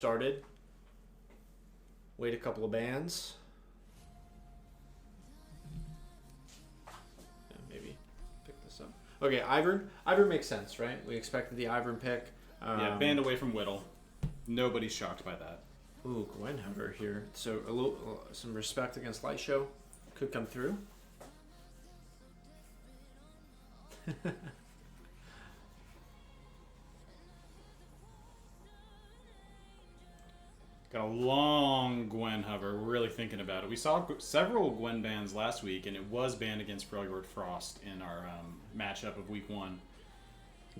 started. Wait a couple of bands. Yeah, maybe pick this up. Okay, Ivern. Ivern makes sense, right? We expected the Ivern pick. Yeah, banned away from Whittle. Nobody's shocked by that. Ooh, Gwenhover here. So a little, some respect against Light Show could come through. Got a long Gwen hover. We're really thinking about it. We saw several Gwen bans last week, and it was banned against Freljord Frost in our matchup of week 1.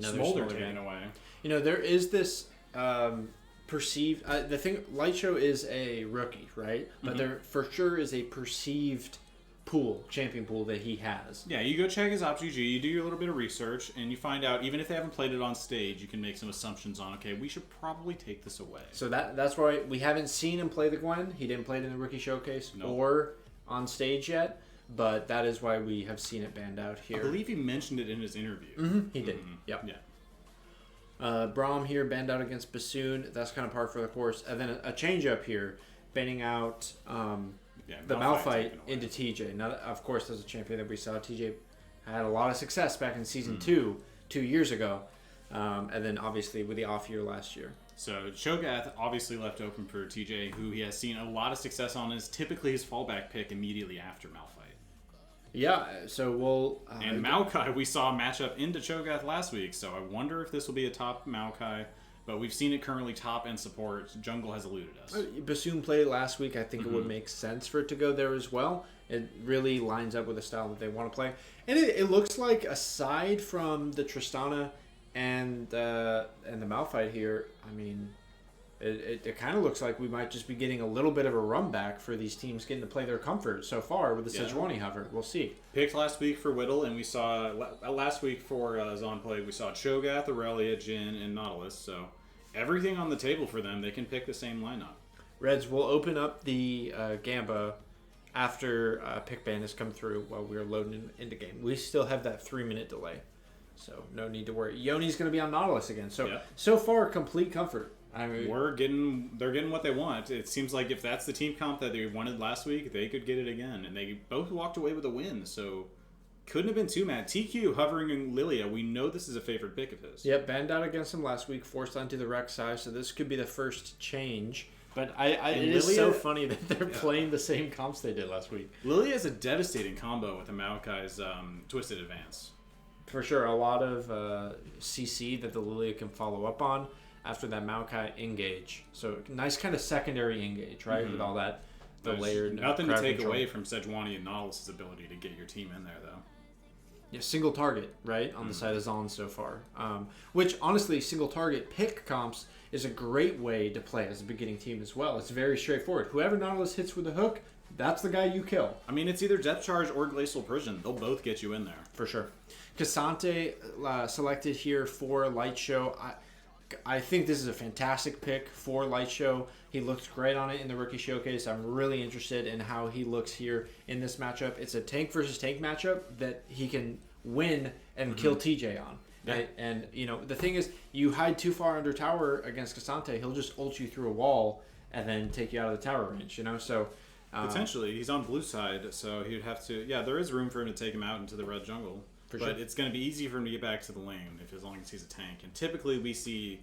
Smolder taken away. You know, there is this perceived... the thing, Light Show is a rookie, right? But there for sure is a perceived champion pool that he has. Yeah, you go check his OpsGG, you do your little bit of research, and you find out, even if they haven't played it on stage, you can make some assumptions on, okay, we should probably take this away. So that's why we haven't seen him play the Gwen. He didn't play it in the Rookie Showcase or on stage yet, but that is why we have seen it banned out here. I believe he mentioned it in his interview. He did. Yep. Yeah. Braum here banned out against Bassoon. That's kind of par for the course. And then a change up here, banning out... the Malphite into TJ. Now, of course, as a champion that we saw, TJ had a lot of success back in Season 2 years ago. And then, obviously, with the off year last year. So, Cho'Gath obviously left open for TJ, who he has seen a lot of success on, is typically his fallback pick immediately after Malphite. Yeah, so we'll... and Maokai, we saw a matchup into Cho'Gath last week, so I wonder if this will be a top Maokai. But we've seen it currently top and support. Jungle has eluded us. Bassoon played last week. I think it would make sense for it to go there as well. It really lines up with the style that they want to play. And it looks like, aside from the Tristana and the Malphite here, I mean, it kind of looks like we might just be getting a little bit of a run back for these teams getting to play their comfort so far with the Sejuani hover. We'll see. Picked last week for Whittle, and we saw last week for Zon play, we saw Cho'Gath, Aurelia, Jhin, and Nautilus. So everything on the table for them, they can pick the same lineup. Reds will open up the Gamba after pick ban has come through while we're loading into game. We still have that 3-minute delay, so no need to worry. Yoni's going to be on Nautilus again. So far, complete comfort. I mean, they're getting what they want. It seems like if that's the team comp that they wanted last week, they could get it again. And they both walked away with a win, so couldn't have been too mad. TQ hovering in Lilia, we know this is a favorite pick of his. Yep, banned out against him last week, forced onto the Rek'Sai, so this could be the first change. But it is so funny that they're playing the same comps they did last week. Lilia is a devastating combo with the Maokai's Twisted Advance. For sure, a lot of CC that the Lilia can follow up on after that Maokai engage. So nice kind of secondary engage, right? With all that, layered nothing to take control away from Sejuani and Nautilus' ability to get your team in there, though. Yeah, single target, right, on the side of Zon so far. Which, honestly, single target pick comps is a great way to play as a beginning team as well. It's very straightforward. Whoever Nautilus hits with a hook, that's the guy you kill. I mean, it's either Depth Charge or Glacial Prison. They'll both get you in there. For sure. Cassante selected here for Light Show. I think this is a fantastic pick for Light Show. He looked great on it in the Rookie Showcase. I'm really interested in how he looks here in this matchup. It's a tank versus tank matchup that he can win and kill TJ on. Yeah. And, you know, the thing is, you hide too far under tower against Cassante, he'll just ult you through a wall and then take you out of the tower range, you know? So potentially, he's on blue side, so he'd have to... Yeah, there is room for him to take him out into the red jungle. But it's going to be easy for him to get back to the lane as long as he's a tank. And typically we see...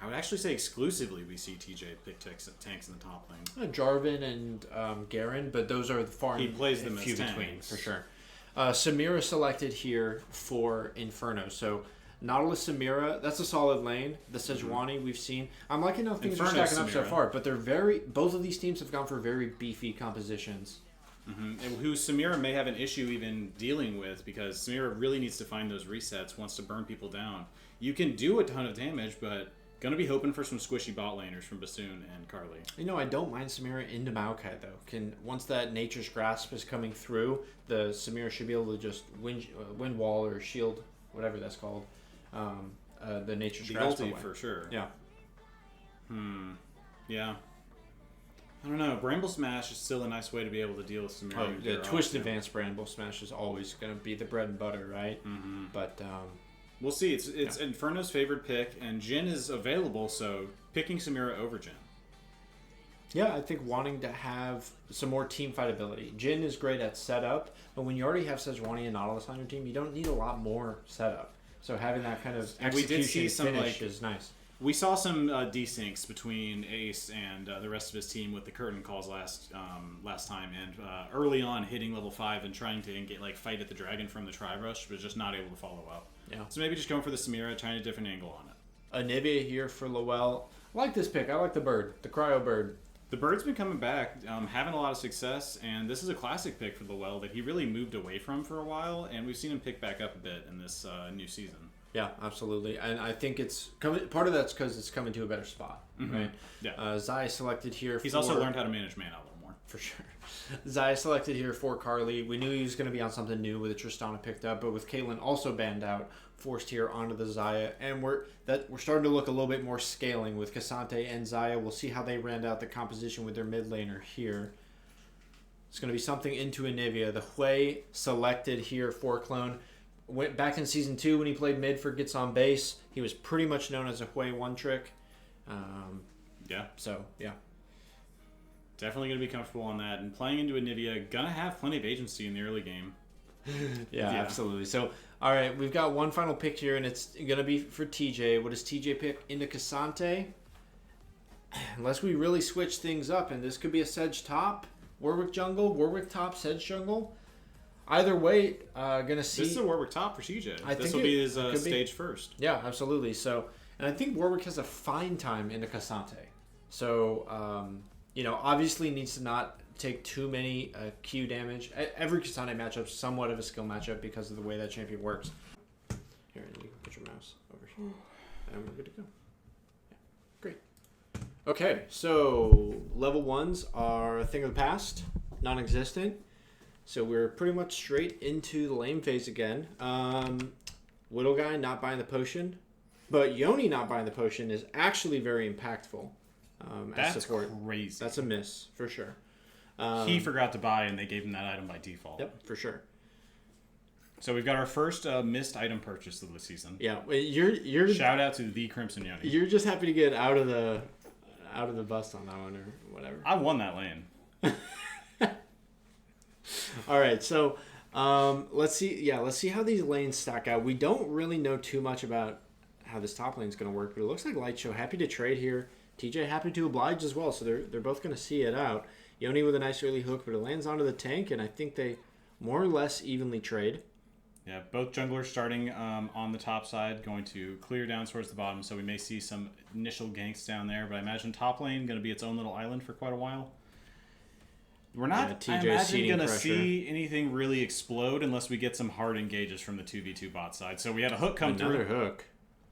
I would actually say exclusively we see TJ pick tanks in the top lane. Jarvan and Garen, but those are the far he plays them few as tanks. between, for sure. Samira selected here for Inferno. So Nautilus Samira, that's a solid lane. The Sejuani we've seen. I'm liking how things are stacking up so far, but both of these teams have gone for very beefy compositions. And who Samira may have an issue even dealing with, because Samira really needs to find those resets, wants to burn people down. You can do a ton of damage, but gonna be hoping for some squishy bot laners from Bassoon and Carly. You know, I don't mind Samira into Maokai though. Once that Nature's Grasp is coming through, the Samira should be able to just wind wall or shield, whatever that's called. The Nature's Grasp ulti for sure. Yeah. Yeah. I don't know. Bramble Smash is still a nice way to be able to deal with Samira. The Twist Advanced Bramble Smash is always going to be the bread and butter, right? But we'll see. It's Inferno's favorite pick, and Jhin is available, so picking Samira over Jin. Yeah, I think wanting to have some more team fight ability. Jin is great at setup, but when you already have Sejuani and Nautilus on your team, you don't need a lot more setup. So having that kind of execution finish is nice. We saw some desyncs between Ace and the rest of his team with the curtain calls last time, and early on hitting level 5 and trying to fight at the dragon from the tri-rush was just not able to follow up. Yeah. So maybe just going for the Samira, trying a different angle on it. Anivia here for Lowell. I like this pick. I like the bird, the cryo bird. The bird's been coming back, having a lot of success, and this is a classic pick for Lowell that he really moved away from for a while, and we've seen him pick back up a bit in this new season. Yeah, absolutely, and I think it's coming. Part of that's because it's coming to a better spot, right? Yeah. Zai selected here. He's also learned how to manage mana a little more. For sure. Zai selected here for Carly. We knew he was going to be on something new with the Tristana picked up, but with Caitlyn also banned out, forced here onto the Zaya, and we're starting to look a little bit more scaling with Cassante and Zaya. We'll see how they round out the composition with their mid laner here. It's going to be something into Anivia. The Hui selected here for Clone. Went back in Season 2 when he played mid for Gets on Base. He was pretty much known as a Hui one-trick. Yeah. So, yeah. Definitely going to be comfortable on that. And playing into Anivia, going to have plenty of agency in the early game. Yeah, absolutely. So, all right, we've got one final pick here, and it's going to be for TJ. What does TJ pick? Into Cassante. Unless we really switch things up, and this could be a Sedge top, Warwick jungle, Warwick top, Sedge jungle. Either way, gonna see. This is a Warwick top for TJ. This will be his stage first. Yeah, absolutely. So, and I think Warwick has a fine time into Cassante. So, obviously needs to not take too many Q damage. Every Cassante matchup is somewhat of a skill matchup because of the way that champion works. Here, you can put your mouse over here, and we're good to go. Yeah, great. Okay, so level 1s are a thing of the past, non-existent. So we're pretty much straight into the lane phase again. Whittle guy not buying the potion, but Yoni not buying the potion is actually very impactful. That's crazy. That's a miss for sure. He forgot to buy, and they gave him that item by default. Yep, for sure. So we've got our first missed item purchase of the season. Yeah, you're shout out to the Crimson Yoni. You're just happy to get out of the bus on that one or whatever. I won that lane. All right, so let's see how these lanes stack out. We don't really know too much about how this top lane is going to work, but it looks like Light Show happy to trade here. TJ happy to oblige as well, so they're both going to see it out. Yoni with a nice early hook, but it lands onto the tank, and I think they more or less evenly trade. Yeah, both junglers starting on the top side, going to clear down towards the bottom, so we may see some initial ganks down there, but I imagine top lane going to be its own little island for quite a while. We're not, I imagine, going to see anything really explode unless we get some hard engages from the 2v2 bot side. So we had a hook come through. Another hook.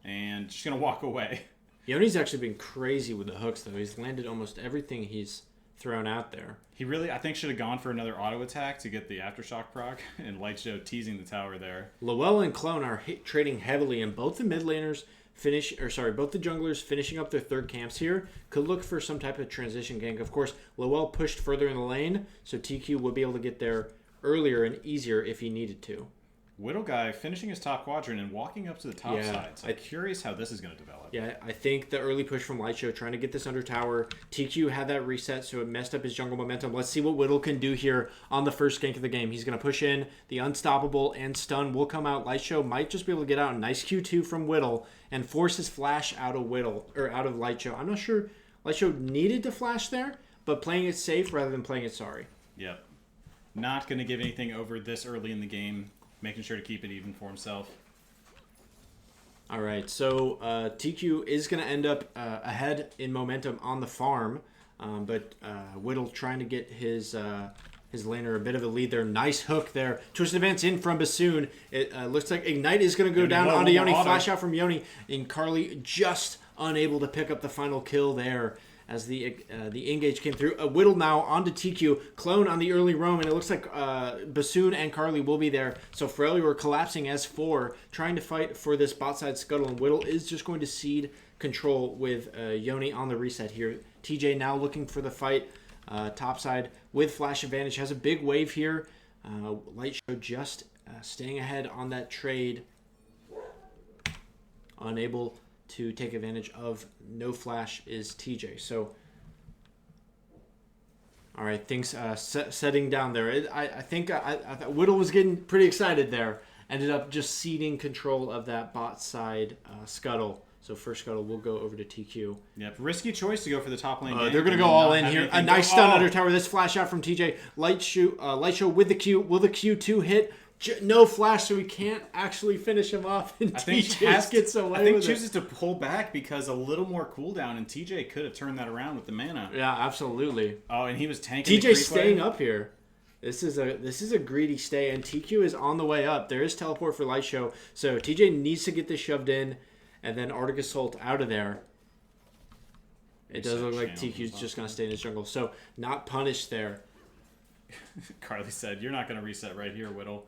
And just going to walk away. Yoni's actually been crazy with the hooks, though. He's landed almost everything he's thrown out there. He really, I think, should have gone for another auto attack to get the Aftershock proc, and Light Show teasing the tower there. Lowell and Clone are trading heavily, and both the mid laners both the junglers finishing up their third camps here could look for some type of transition gank. Of course, Lowell pushed further in the lane, so TQ would be able to get there earlier and easier if he needed to. Whittle guy finishing his top quadrant and walking up to the top side. So I'm curious how this is going to develop. Yeah, I think the early push from Light Show trying to get this under tower. TQ had that reset, so it messed up his jungle momentum. Let's see what Whittle can do here on the first gank of the game. He's going to push in. The Unstoppable and Stun will come out. Light Show might just be able to get out. Nice Q2 from Whittle and force his flash out of Light Show. I'm not sure Light Show needed to flash there, but playing it safe rather than playing it sorry. Yep. Not going to give anything over this early in the game. Making sure to keep it even for himself. All right, so TQ is going to end up ahead in momentum on the farm, but Whittle trying to get his laner a bit of a lead there. Nice hook there. Twist advance in from Bassoon. It looks like Ignite is going to go down onto Yoni. Flash out from Yoni, and Carly just unable to pick up the final kill there. As the engage came through. Whittle now onto TQ. Clone on the early roam, and it looks like Bassoon and Carly will be there. So Ferelli collapsing as 4, trying to fight for this bot side scuttle, and Whittle is just going to cede control with Yoni on the reset here. TJ now looking for the fight top side with flash advantage. Has a big wave here. Light Show just staying ahead on that trade. Unable to take advantage of no flash is TJ. So, all right, things setting down there. I think Whittle was getting pretty excited there. Ended up just ceding control of that bot side scuttle. So first scuttle will go over to TQ. Yep, risky choice to go for the top lane. They're going to go all in here. A nice stun under tower. This flash out from TJ. Light show with the Q. Will the Q2 hit? No flash, so we can't actually finish him off. And TJ gets away with it. I think chooses to pull back because a little more cooldown, and TJ could have turned that around with the mana. Yeah, absolutely. Oh, and he was tanking. TJ staying up here. This is a greedy stay, and TQ is on the way up. There is teleport for Light Show, so TJ needs to get this shoved in, and then Arctic Assault out of there. It does look like TQ's just going to stay in his jungle, so not punished there. Carly said, "You're not going to reset right here, Whittle."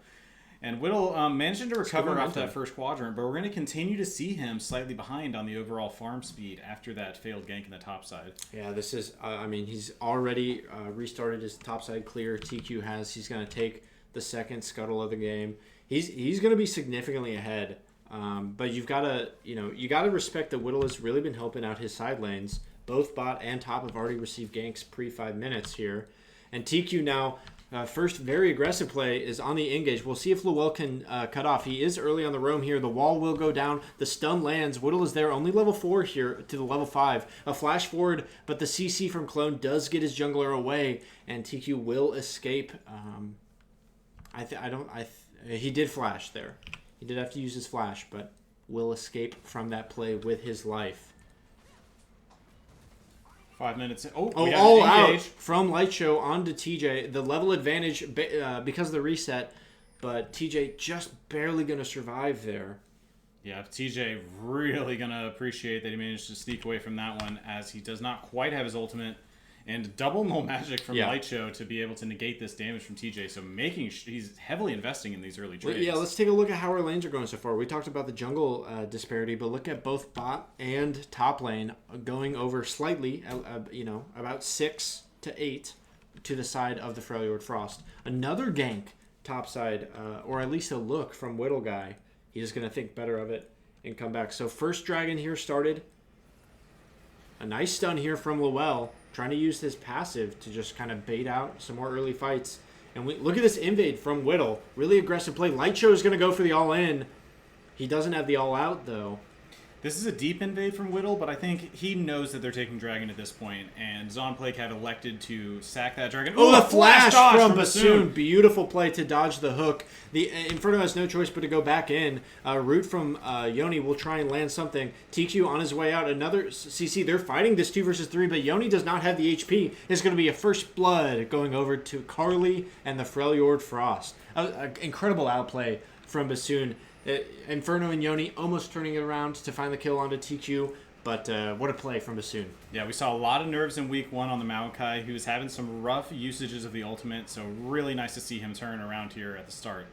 And Whittle managing to recover off that first quadrant, but we're going to continue to see him slightly behind on the overall farm speed after that failed gank in the top side. Yeah, this is, he's already restarted his top side clear. TQ has. He's going to take the second scuttle of the game. He's going to be significantly ahead. But you've got to respect that Whittle has really been helping out his side lanes. Both bot and top have already received ganks pre 5 minutes here. And TQ now... first very aggressive play is on the engage. We'll see if Lowell can cut off. He is early on the roam here. The wall will go down. The stun lands. Whittle is there. Only level 4 here to the level 5. A flash forward, but the CC from Clone does get his jungler away, and TQ will escape. He did flash there. He did have to use his flash, but will escape from that play with his life. 5 minutes. All out from Light Show onto TJ. The level advantage because of the reset, but TJ just barely going to survive there. Yeah, TJ really going to appreciate that he managed to sneak away from that one, as he does not quite have his ultimate. And double null magic from Light Show to be able to negate this damage from TJ. So he's heavily investing in these early trades. Well, yeah, let's take a look at how our lanes are going so far. We talked about the jungle disparity, but look at both bot and top lane going over slightly, about 6 to 8 to the side of the Freljord Frost. Another gank top side, or at least a look from Whittle Guy. He's just going to think better of it and come back. So first dragon here started. A nice stun here from Lowell. Trying to use his passive to just kind of bait out some more early fights. And look at this invade from Whittle. Really aggressive play. Light Show is going to go for the all-in. He doesn't have the all-out, though. This is a deep invade from Whittle, but I think he knows that they're taking Dragon at this point, and Zonplague had elected to sack that Dragon. Oh, the flash from Bassoon. Beautiful play to dodge the hook. The Inferno has no choice but to go back in. Root from Yoni will try and land something. TQ on his way out. Another CC. They're fighting this 2 versus 3, but Yoni does not have the HP. It's going to be a first blood going over to Carly and the Freljord Frost. Incredible outplay from Bassoon. Inferno and Yoni almost turning it around to find the kill onto TQ, but what a play from Bassoon. Yeah, we saw a lot of nerves in week 1 on the Maokai. He was having some rough usages of the ultimate, so really nice to see him turn around here at the start.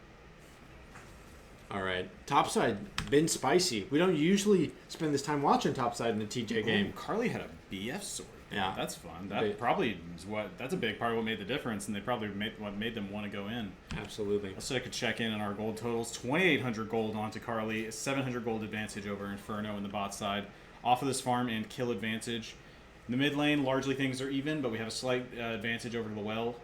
All right, topside, been spicy. We don't usually spend this time watching topside in a TJ game. Carly had a BF sword. Yeah, that's fun. That probably is that's a big part of what made the difference, and they probably what made them want to go in. Absolutely. Let's take a check in on our gold totals. 2,800 gold onto Carly, 700 gold advantage over Inferno in the bot side. Off of this farm and kill advantage. In the mid lane, largely things are even, but we have a slight advantage over Lowell.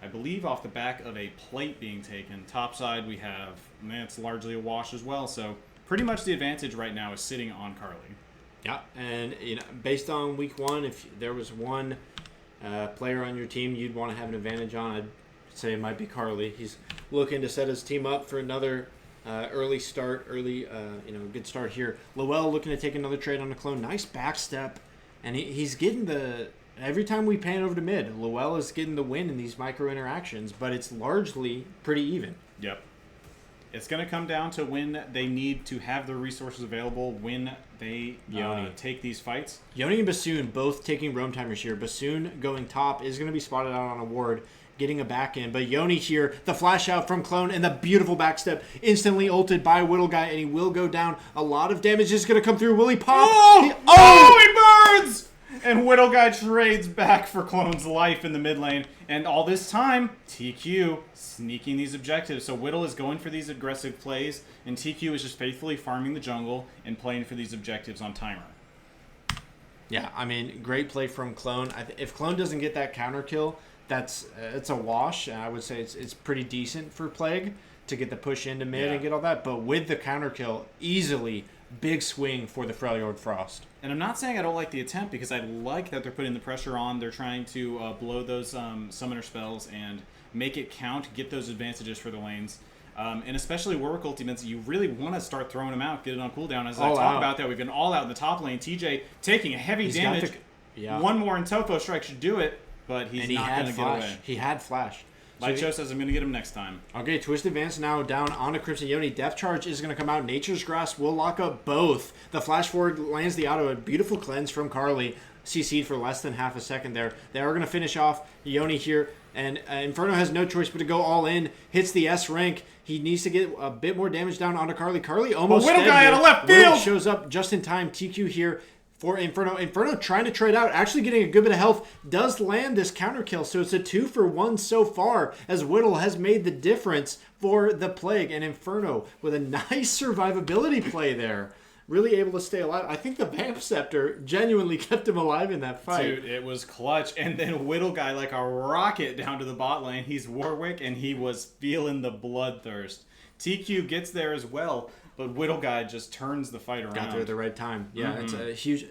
I believe off the back of a plate being taken. Top side we have, it's largely a wash as well. So pretty much the advantage right now is sitting on Carly. Yeah, and based on week 1, if there was one player on your team you'd want to have an advantage on, I'd say it might be Carly. He's looking to set his team up for another good start here. Lowell looking to take another trade on the Clone. Nice backstep, and he's getting every time we pan over to mid, Lowell is getting the win in these micro interactions, but it's largely pretty even. Yep. It's going to come down to when they need to have the resources available when they take these fights. Yoni and Bassoon both taking roam timers here. Bassoon going top is going to be spotted out on a ward, getting a back in. But Yoni here, the flash out from Clone and the beautiful backstep, instantly ulted by Whittle Guy, and he will go down. A lot of damage is going to come through. Will he pop? Oh, he burns! And Whittle Guy trades back for Clone's life in the mid lane. And all this time, TQ sneaking these objectives. So Whittle is going for these aggressive plays, and TQ is just faithfully farming the jungle and playing for these objectives on timer. Yeah, I mean, great play from Clone. If Clone doesn't get that counter kill, it's a wash. I would say it's pretty decent for Plague to get the push into mid and get all that. But with the counter kill, easily big swing for the Freljord Frost. And I'm not saying I don't like the attempt, because I like that they're putting the pressure on. They're trying to blow those summoner spells and make it count, get those advantages for the lanes. And especially Warwick ultimates, you really want to start throwing them out, get it on cooldown. As I talk about that, we've been all out in the top lane. TJ taking a heavy damage. One more and Tofo Strike should do it, but he's not going to get away. He had flash. Light Show says I'm going to get him next time. Okay, Twist Advance now down onto Crimson Yoni. Death Charge is going to come out. Nature's Grasp will lock up both. The flash forward lands the auto. A beautiful cleanse from Carly. CC'd for less than half a second there. They are going to finish off Yoni here. And Inferno has no choice but to go all in. Hits the S rank. He needs to get a bit more damage down onto Carly. Carly almost Whittle Guy out of left field! Whittle shows up just in time. TQ here for Inferno. Inferno trying to trade out, actually getting a good bit of health, does land this counter kill, so it's a 2-for-1 so far, as Whittle has made the difference for the Plague, and Inferno with a nice survivability play there. Really able to stay alive. I think the Vamp Scepter genuinely kept him alive in that fight. Dude, it was clutch. And then Whittle Guy like a rocket down to the bot lane. He's Warwick, and he was feeling the bloodthirst. TQ gets there as well, but Whittle Guy just turns the fight around. Got there at the right time. Yeah, it's a huge...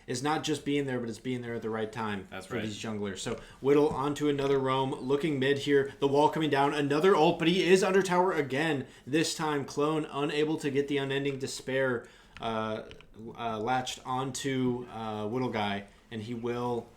It's not just being there, but it's being there at the right time. That's for right. These junglers. So Whittle onto another roam, looking mid here. The wall coming down, another ult, but he is under tower again. This time, Clone unable to get the Unending Despair latched onto Whittle Guy, and he will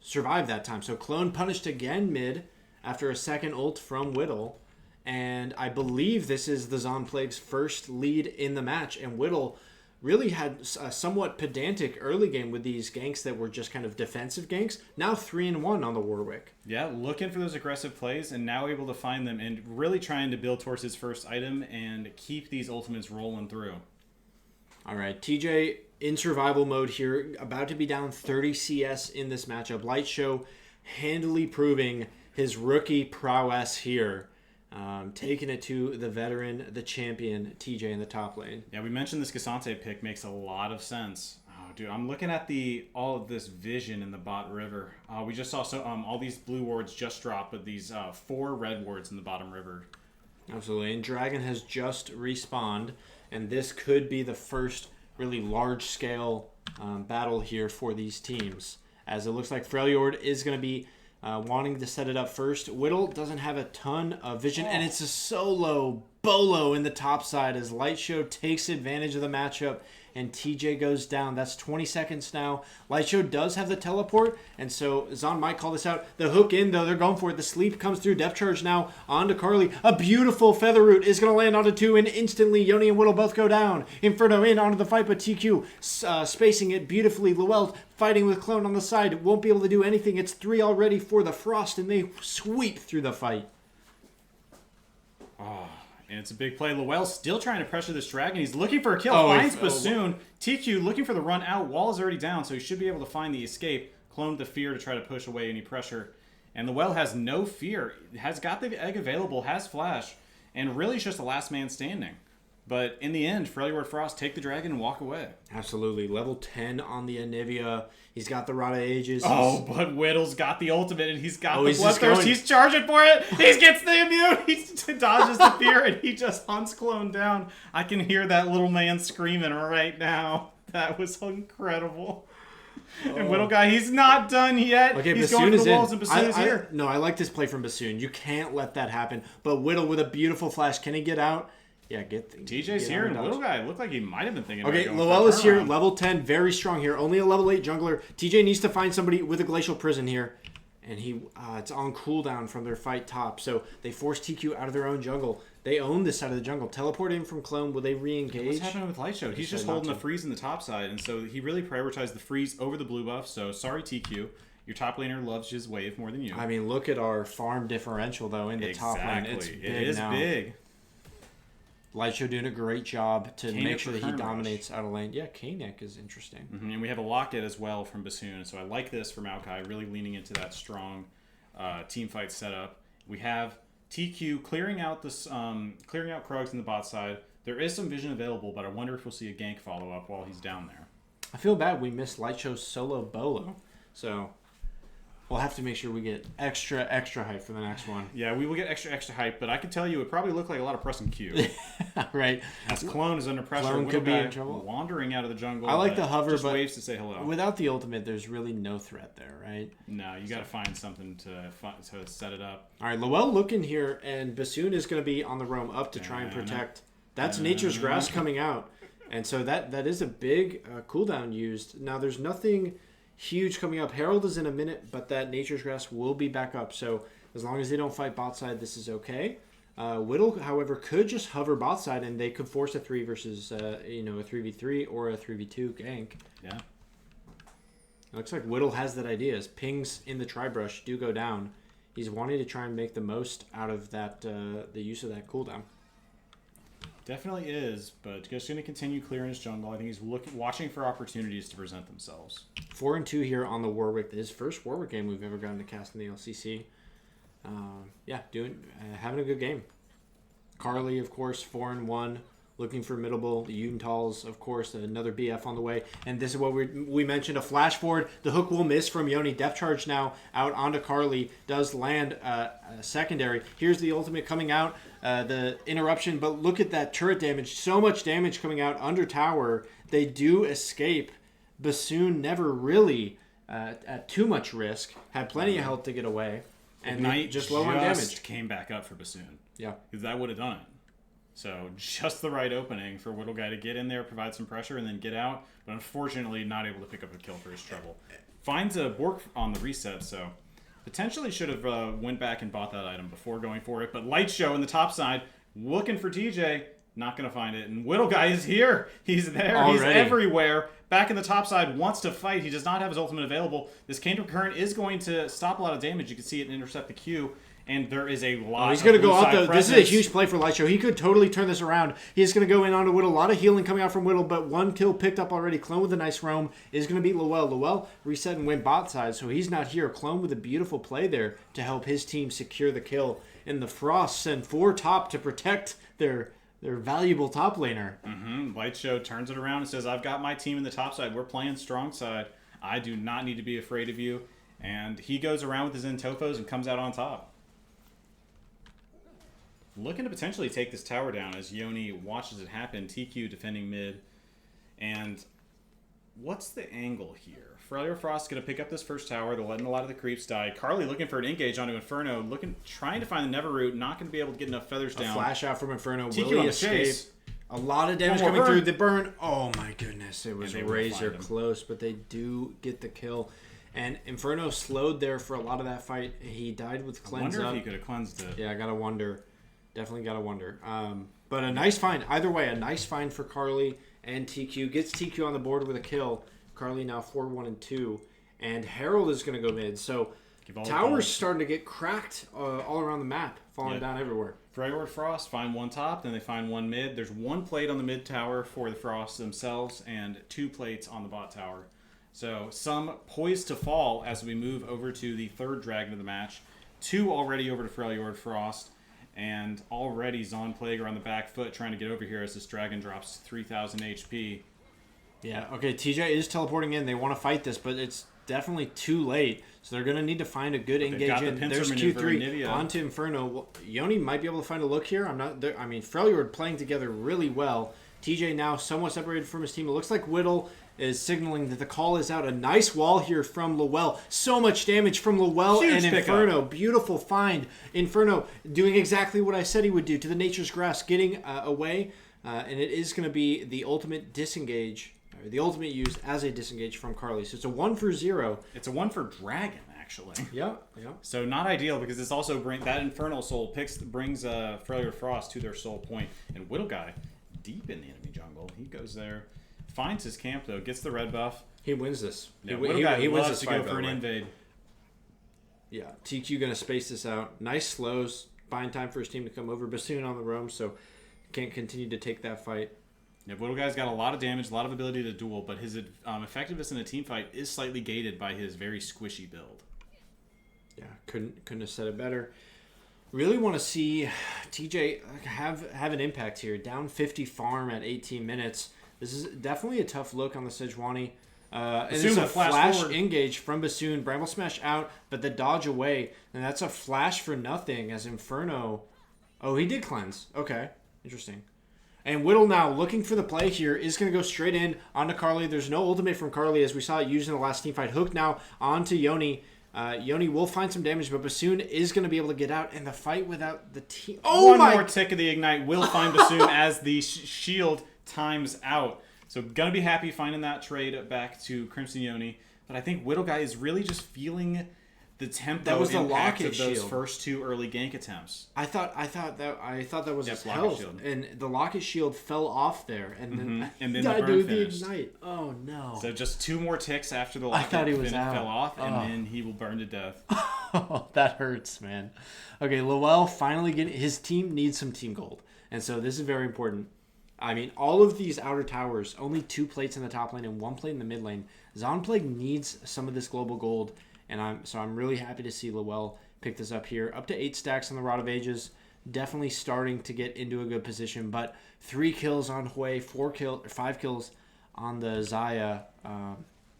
survive that time. So Clone punished again mid after a second ult from Whittle, and I believe this is the Zon Plague's first lead in the match, and Whittle really had a somewhat pedantic early game with these ganks that were just kind of defensive ganks. Now 3-1 on the Warwick. Yeah, looking for those aggressive plays and now able to find them and really trying to build towards his first item and keep these ultimates rolling through. All right, TJ in survival mode here, about to be down 30 CS in this matchup. Light Show handily proving his rookie prowess here. Taking it to the veteran, the champion, TJ in the top lane. Yeah, we mentioned this Cassante pick makes a lot of sense. Oh, dude, I'm looking at all of this vision in the bot river. We just saw all these blue wards just drop, but these 4 red wards in the bottom river. Absolutely, and Dragon has just respawned, and this could be the first really large-scale battle here for these teams, as it looks like Freljord is going to be wanting to set it up first. Whittle doesn't have a ton of vision, and it's a solo bolo in the top side as Light Show takes advantage of the matchup, and TJ goes down. That's 20 seconds now. Light Show does have the teleport, and so Zon might call this out. The hook in, though, they're going for it. The sleep comes through. Depth charge now onto Carly. A beautiful feather root is going to land onto 2, and instantly Yoni and Whittle both go down. Inferno in onto the fight, but TQ spacing it beautifully. Luel fighting with Clone on the side. Won't be able to do anything. It's 3 already for the Frost, and they sweep through the fight. Oh, and it's a big play. Luel still trying to pressure this dragon. He's looking for a kill. Finds Bassoon. TQ looking for the run out. Wall is already down, so he should be able to find the escape. Clone the fear to try to push away any pressure. And Luel has no fear. Has got the egg available, has flash, and really is just the last man standing. But in the end, Freljord Frost take the dragon and walk away. Absolutely. Level 10 on the Anivia. He's got the Rod of Ages. Oh, but Whittle's got the ultimate, and he's got the Bloodthirst. He's charging for it. He gets the immune. He dodges the fear, and he just hunts Clone down. I can hear that little man screaming right now. That was incredible. And Whittle Guy, he's not done yet. Okay, he's Bassoon going for the is walls, and Bassoon is here. No, I like this play from Bassoon. You can't let that happen. But Whittle with a beautiful flash. Can he get out? Yeah, TJ's here, and Whittle Guy looked like he might have been thinking about going Luel is here, level 10, very strong here. Only a level 8 jungler. TJ needs to find somebody with a Glacial Prison here. And it's on cooldown from their fight top. So they force TQ out of their own jungle. They own this side of the jungle. Teleport in from Clone. Will they re-engage? What's happening with Light Show? He's just holding the freeze in the top side. And so he really prioritized the freeze over the blue buff. So sorry, TQ. Your top laner loves his wave more than you. I mean, look at our farm differential, though, in the top lane. It's big It is now. big. Lightshow doing a great job to K-neck make sure that he Kern dominates out of lane. Yeah, K-neck is interesting. And we have a locket as well from Bassoon. So I like this from Maokai, really leaning into that strong team fight setup. We have TQ clearing out Krugs in the bot side. There is some vision available, but I wonder if we'll see a gank follow up while he's down there. I feel bad we missed Lightshow's solo bolo, so we'll have to make sure we get extra hype for the next one. Yeah, we will get extra hype, but I can tell you it probably looked like a lot of pressing Q. Right. As Clone is under pressure, Clone could be in trouble. Wandering out of the jungle. I like the hover, just but waves to say hello. Without the ultimate, there's really no threat there, right? No, you got to find something to set it up. All right, Lowell looking here, and Bassoon is going to be on the roam up to try and protect. That's Nature's Grass coming out. And so that is a big cooldown used. Now, there's nothing huge coming up. Herald is in a minute, but that Nature's Grass will be back up. So as long as they don't fight bot side, this is okay. Whittle, however, could just hover bot side, and they could force a 3 versus a 3v3 or a 3v2 gank. Yeah. It looks like Whittle has that idea. As pings in the tri-brush do go down, he's wanting to try and make the most out of that the use of that cooldown. Definitely is, but just going to continue clearing his jungle. I think he's watching for opportunities to present themselves. 4-2 here on the Warwick. His first Warwick game we've ever gotten to cast in the LCC. Having a good game. Carly, of course, 4-1, looking formidable. The Utentals, of course, another BF on the way. And this is what we mentioned, a flash forward. The hook will miss from Yoni. Depth charge now out onto Carly. Does land a secondary. Here's the ultimate coming out. The interruption, but look at that turret damage. So much damage coming out under tower. They do escape. Bassoon never really at too much risk. Had plenty of health to get away. And Ignite just low on damage. Came back up for Bassoon. Yeah. Because that would have done it. So just the right opening for Whittle Guy to get in there, provide some pressure, and then get out. But unfortunately, not able to pick up a kill for his trouble. Finds a Bork on the reset, so potentially should have went back and bought that item before going for it. But Light Show in the top side, looking for TJ, not going to find it. And Whittle Guy is here. He's there. Already. He's everywhere. Back in the top side, wants to fight. He does not have his ultimate available. This Kingdom Current is going to stop a lot of damage. You can see it intercept the Q. And there is a lot he's going to go out, though. Presence. This is a huge play for Lightshow. He could totally turn this around. He's going to go in onto Whittle. A lot of healing coming out from Whittle, but one kill picked up already. Clone with a nice roam is going to beat Lowell. Lowell reset and went bot side, so he's not here. Clone with a beautiful play there to help his team secure the kill. And the Frost send 4 top to protect their valuable top laner. Lightshow turns it around and says, I've got my team in the top side. We're playing strong side. I do not need to be afraid of you. And he goes around with his Intofos and comes out on top. Looking to potentially take this tower down as Yoni watches it happen. TQ defending mid. And what's the angle here? Freljord Frost's going to pick up this first tower. They're letting a lot of the creeps die. Carly looking for an engage onto Inferno. Trying to find the Never Root. Not going to be able to get enough feathers down. Flash out from Inferno. TQ Will on he the escape? chase. A lot of damage coming through. The burn. Oh my goodness. It was razor close, but they do get the kill. And Inferno slowed there for a lot of that fight. He died with cleanse up. I wonder if he could have cleansed it. Yeah, I gotta wonder. Definitely gotta wonder. But a nice find. Either way, a nice find for Carly and TQ. Gets TQ on the board with a kill. Carly now 4-1-2. And Herald is going to go mid. So towers starting to get cracked all around the map. Falling down everywhere. Freljord Frost find one top, then they find one mid. There's one plate on the mid tower for the Frost themselves and 2 plates on the bot tower. So some poised to fall as we move over to the third dragon of the match. 2 already over to Freljord Frost. And already Zon Plague are on the back foot trying to get over here as this dragon drops 3,000 HP. Yeah, okay, TJ is teleporting in. They want to fight this, but it's definitely too late. So they're going to need to find a good engage in. There's Q3 onto Inferno. Well, Yoni might be able to find a look here. Freljord playing together really well. TJ now somewhat separated from his team. It looks like Whittle is signaling that the call is out. A nice wall here from Lowell. So much damage from Lowell and Inferno. Beautiful find. Inferno doing exactly what I said he would do to the Nature's Grass, getting away. And it is going to be the ultimate disengage, or the ultimate use as a disengage from Carly. So it's a 1 for 0. It's a 1 for Dragon, actually. Yeah. So not ideal because it's also that Infernal Soul brings Freljord Frost to their soul point. And Whittle Guy, deep in the enemy jungle, he goes there. Finds his camp, though. Gets the red buff. He wins this. Yeah, he wins this to go for an invade. Yeah, TQ going to space this out. Nice slows. Buying time for his team to come over. Bassoon on the roam, so can't continue to take that fight. Yeah, Whittle guy's got a lot of damage, a lot of ability to duel, but his effectiveness in a team fight is slightly gated by his very squishy build. Yeah, couldn't have said it better. Really want to see TJ have an impact here. Down 50 farm at 18 minutes. This is definitely a tough look on the Sejuani. And it's a flash engage from Bassoon. Bramble Smash out, but the dodge away. And that's a flash for nothing as Inferno... Oh, he did cleanse. Okay, interesting. And Whittle now looking for the play here is going to go straight in onto Carly. There's no ultimate from Carly as we saw it used in the last team fight. Hook now onto Yoni. Yoni will find some damage, but Bassoon is going to be able to get out. And the fight without the team... Oh, One more tick of the Ignite will find Bassoon as the shield times out. So going to be happy finding that trade back to Crimson Yoni. But I think Whittle guy is really just feeling the tempo that was the impact locket of those shield. First two early gank attempts. I thought that was his locket health, shield. and the locket shield fell off there, and then the burn finished. Ignite. Oh no! So just 2 more ticks after the locket fell off, and then he will burn to death. Oh, that hurts, man. Okay, Lowell finally getting his team needs some team gold, and so this is very important. I mean, all of these outer towers, only 2 plates in the top lane and 1 plate in the mid lane. Zonplague needs some of this global gold. And I'm really happy to see Lowell pick this up here. Up to 8 stacks on the Rod of Ages. Definitely starting to get into a good position. But 3 kills on Hui, 5 kills on the Zaya.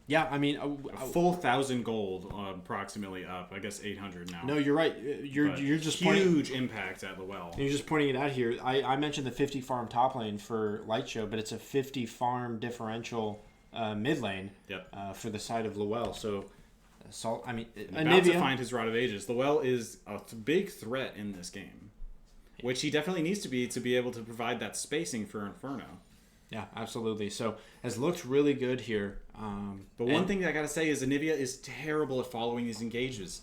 Yeah, I mean... a full 1,000 gold approximately up. I guess 800 now. No, you're right. You're just huge impact at Lowell. You're just pointing it out here. I mentioned the 50 farm top lane for Light Show, but it's a 50 farm differential mid lane for the side of Lowell. So... I mean, about to find his Rod of Ages. Lowell is a big threat in this game, which he definitely needs to be able to provide that spacing for Inferno. Yeah, absolutely. So has looked really good here. But one thing I got to say is Anivia is terrible at following these engages.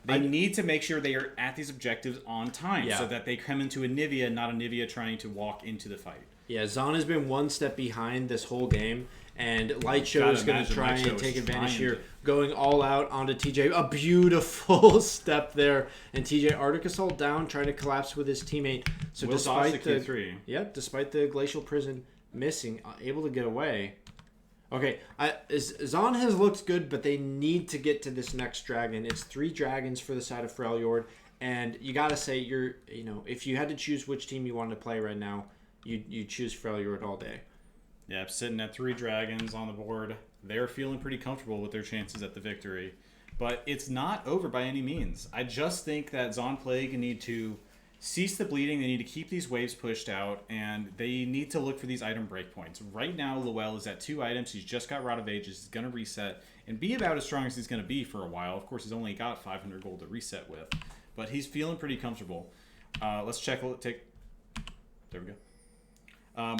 They need to make sure they are at these objectives on time so that they come into Anivia, not Anivia trying to walk into the fight. Yeah, Zon has been 1 step behind this whole game. And Light Show is going to try and take advantage here. Going all out onto TJ. A beautiful step there. And TJ Arctic Assault down, trying to collapse with his teammate. So despite the Glacial Prison missing, able to get away. Okay, Zon has looked good, but they need to get to this next dragon. It's 3 dragons for the side of Freljord. And you got to say, if you had to choose which team you wanted to play right now, you choose Freljord all day. Yeah, sitting at 3 dragons on the board. They're feeling pretty comfortable with their chances at the victory. But it's not over by any means. I just think that Zonplague need to cease the bleeding. They need to keep these waves pushed out. And they need to look for these item breakpoints. Right now, Lowell is at 2 items. He's just got Rod of Ages. He's going to reset and be about as strong as he's going to be for a while. Of course, he's only got 500 gold to reset with. But he's feeling pretty comfortable. Let's check. There we go.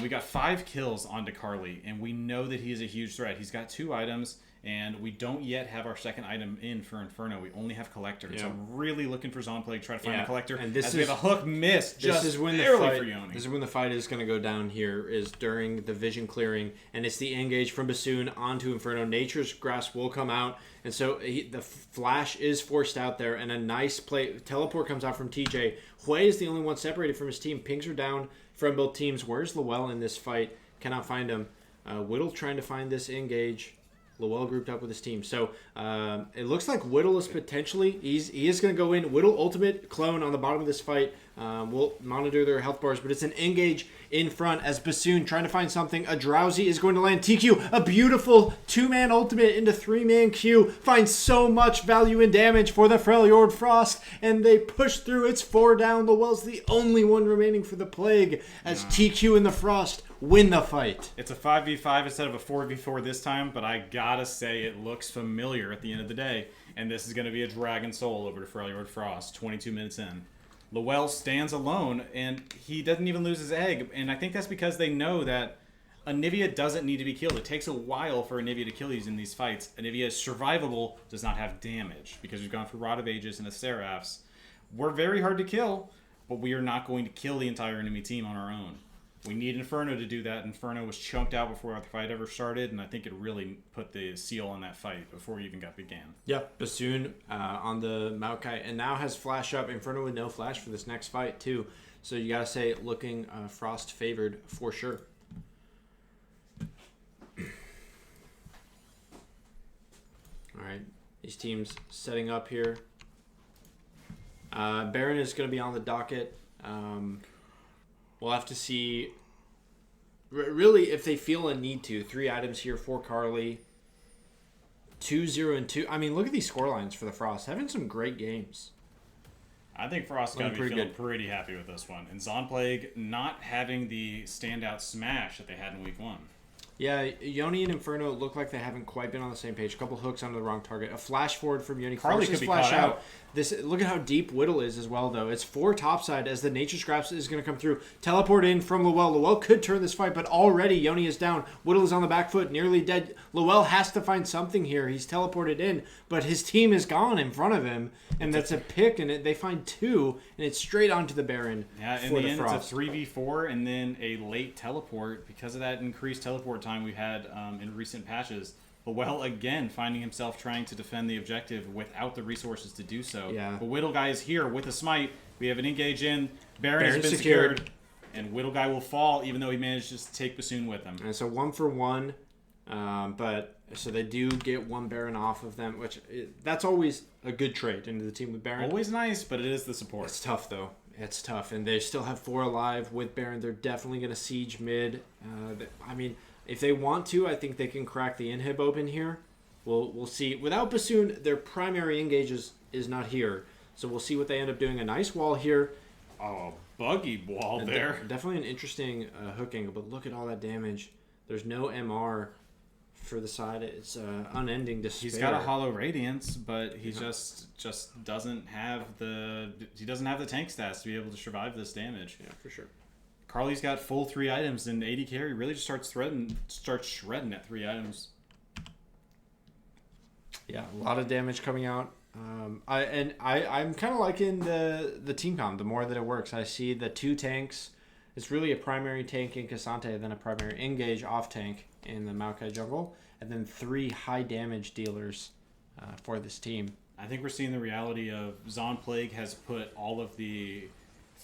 We got 5 kills onto Carly, and we know that he is a huge threat. He's got 2 items, and we don't yet have our second item in for Inferno. We only have Collector. Yeah. So I'm really looking for Zonplague to try to find a Collector. And we have a hook miss just barely for Yoni. This is when the fight is going to go down here, is during the vision clearing, and it's the engage from Bassoon onto Inferno. Nature's Grasp will come out, and so the flash is forced out there, and a nice play. Teleport comes out from TJ. Hui is the only one separated from his team. Pings are down from both teams. Where's Lowell in this fight? Cannot find him. Whittle trying to find this engage. Lowell grouped up with his team. So it looks like Whittle is potentially... He is going to go in. Whittle ultimate clone on the bottom of this fight. We'll monitor their health bars, but it's an engage in front as Bassoon trying to find something. A Drowsy is going to land. TQ, a beautiful 2-man ultimate into 3-man Q. Finds so much value and damage for the Freljord Frost, and they push through. It's 4 down. Lowell's the only one remaining for the Plague as TQ and the Frost win the fight. It's a 5v5 instead of a 4v4 this time, but I gotta say it looks familiar at the end of the day. And this is going to be a Dragon Soul over to Freljord Frost, 22 minutes in. Lowell stands alone, and he doesn't even lose his egg. And I think that's because they know that Anivia doesn't need to be killed. It takes a while for Anivia to kill these in these fights. Anivia is survivable, does not have damage, because we've gone through Rod of Ages and the Seraphs. We're very hard to kill, but we are not going to kill the entire enemy team on our own. We need Inferno to do that. Inferno was chunked out before the fight ever started, and I think it really put the seal on that fight before it even began. Yeah, Bassoon on the Maokai, and now has flash up. Inferno with no flash for this next fight, too. So you got to say looking Frost favored for sure. All right, these teams setting up here. Baron is going to be on the docket. We'll have to see. Really, if they feel a need to, 3 items here for Carly. 2-0 and 2. I mean, look at these scorelines for the Frost. Having some great games. I think Frost's got to be feeling pretty happy with this one. And Zonplague not having the standout smash that they had in week 1. Yeah, Yoni and Inferno look like they haven't quite been on the same page. A couple hooks onto the wrong target. A flash forward from Yoni. Carly could be flash out. Look at how deep Whittle is as well, though. It's 4 topside as the Nature Scraps is going to come through. Teleport in from Lowell. Lowell could turn this fight, but already Yoni is down. Whittle is on the back foot, nearly dead. Lowell has to find something here. He's teleported in, but his team is gone in front of him, and that's a pick, and they find 2, and it's straight onto the Baron. Yeah, in the end, it's a 3v4 and then a late teleport. Because of that increased teleport time we had in recent patches, Lowell again finding himself trying to defend the objective without the resources to do so. Yeah. But Whittle Guy is here with a smite. We have an engage in. Baron has been secured. And Whittle Guy will fall even though he managed to take Bassoon with him. And so 1 for 1. But so they do get 1 Baron off of them, which that's always a good trade into the team with Baron. Always nice, but it is the support. It's tough, though. It's tough. And they still have 4 alive with Baron. They're definitely going to siege mid. I mean, if they want to, I think they can crack the inhib open here. We'll see. Without Bassoon, their primary engage is not here. So we'll see what they end up doing. A nice wall here. Oh, buggy wall there. Definitely an interesting hook angle, but look at all that damage. There's no MR for the side. It's unending despair. He's got a hollow radiance, but he just doesn't have the tank stats to be able to survive this damage. Yeah, for sure. Carly's got full 3 items, and AD carry really just starts shredding at 3 items. Yeah, a lot of damage coming out. I'm kind of liking the team comp. The more that it works, I see the 2 tanks. It's really a primary tank in Cassante, then a primary engage off tank in the Maokai jungle, and then 3 high damage dealers for this team. I think we're seeing the reality of Zonplague has put all of the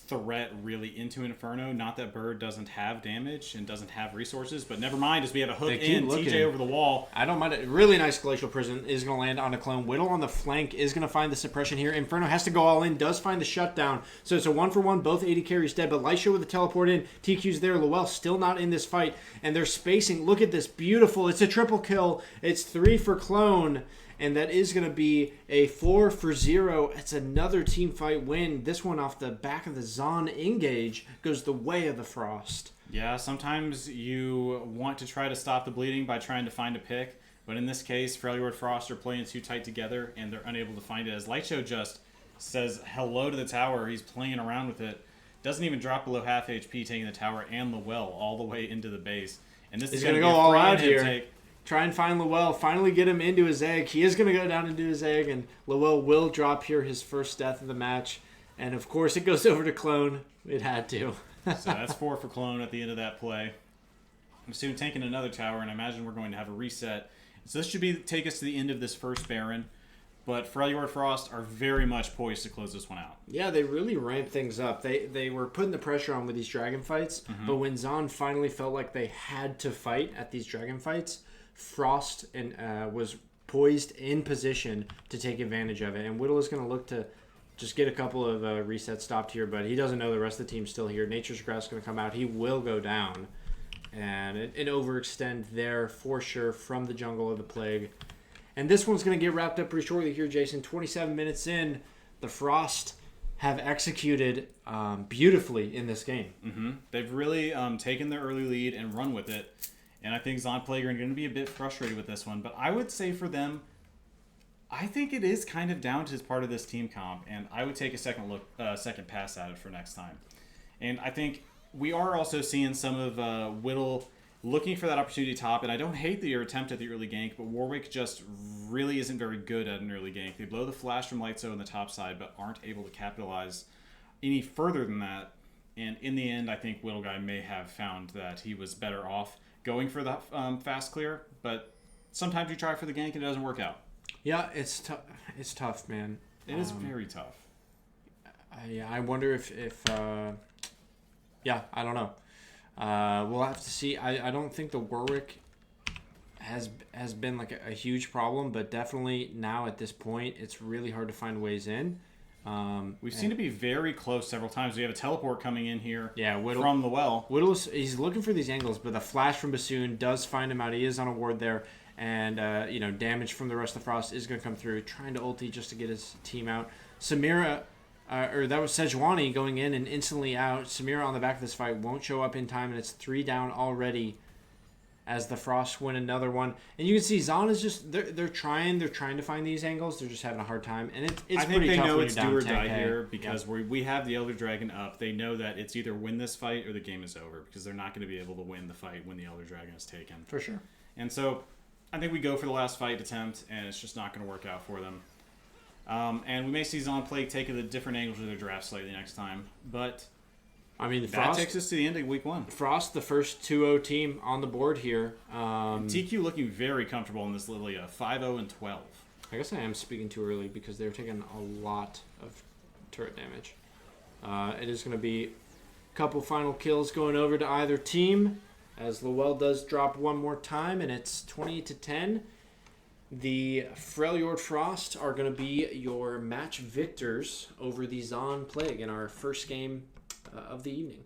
threat really into Inferno. Not that Bird doesn't have damage and doesn't have resources, but never mind, as we have a hook in, TJ over the wall. I don't mind it. Really nice Glacial Prison is going to land on a clone. Whittle on the flank is going to find the suppression here. Inferno has to go all in, does find the shutdown. So it's a 1 for 1. Both 80 carries dead, but Lightshow with the teleport in. TQ's there. Lowell still not in this fight, and they're spacing. Look at this. Beautiful. It's a triple kill. It's 3 for clone. And that is going to be a 4 for 0. It's another team fight win. This one off the back of the Zon engage goes the way of the Frost. Yeah, sometimes you want to try to stop the bleeding by trying to find a pick. But in this case, Freljord Frost are playing too tight together, and they're unable to find it. As Lightshow just says hello to the tower. He's playing around with it. Doesn't even drop below half HP, taking the tower and the well all the way into the base. And this is going to go all out here. Try and find Lowell. Finally get him into his egg. He is going to go down into his egg, and Lowell will drop here his first death of the match. And, of course, it goes over to Clone. It had to. So that's 4 for Clone at the end of that play. I'm soon taking another tower, and I imagine we're going to have a reset. So this should take us to the end of this first Baron. But Freljord Frost are very much poised to close this one out. Yeah, they really ramped things up. They were putting the pressure on with these dragon fights, but when Zon finally felt like they had to fight at these dragon fights, Frost was poised in position to take advantage of it. And Whittle is going to look to just get a couple of resets stopped here, but he doesn't know the rest of the team's still here. Nature's Grass is going to come out. He will go down. And an overextend there for sure from the jungle of the Plague. And this one's going to get wrapped up pretty shortly here, Jason. 27 minutes in, the Frost have executed beautifully in this game. They've really taken their early lead and run with it. And I think Zonplague are going to be a bit frustrated with this one. But I would say for them, I think it is kind of down to as part of this team comp. And I would take a second pass at it for next time. And I think we are also seeing some of Whittle looking for that opportunity top. And I don't hate your attempt at the early gank, but Warwick just really isn't very good at an early gank. They blow the flash from Lightso on the top side, but aren't able to capitalize any further than that. And in the end, I think Whittle Guy may have found that he was better off going for the fast clear, but sometimes you try for the gank and it doesn't work out. Yeah, it's tough. It's tough, man. It is very tough. I wonder if Yeah, I don't know. We'll have to see. I don't think the Warwick has been like a huge problem, but definitely now at this point, it's really hard to find ways in. We've seen it be very close several times. We have a teleport coming in here from the well. He's looking for these angles, but the flash from Bassoon does find him out. He is on a ward there, and damage from the rest of Frost is going to come through, trying to ulti just to get his team out. Samira, or that was Sejuani going in and instantly out. Samira on the back of this fight won't show up in time, and it's 3 down already as the Frost win another one. And you can see Zon is just they're trying to find these angles. They're just having a hard time, and it's I think pretty they tough know when it's you're down do or die 10K. here because we have the Elder Dragon up. They know that it's either win this fight or the game is over because they're not going to be able to win the fight when the Elder Dragon is taken. For sure. And so I think we go for the last fight attempt, and it's just not going to work out for them. And we may see Zon play take a different angle to their draft slightly next time, but I mean, that takes us to the end of week 1. Frost, the first 2-0 team on the board here. TQ looking very comfortable in this Lilia, 5-0 and 12. I guess I am speaking too early because they're taking a lot of turret damage. It is going to be a couple final kills going over to either team as Lowell does drop one more time, and it's 20-10. The Freljord Frost are going to be your match victors over the Zon Plague in our first game of the evening.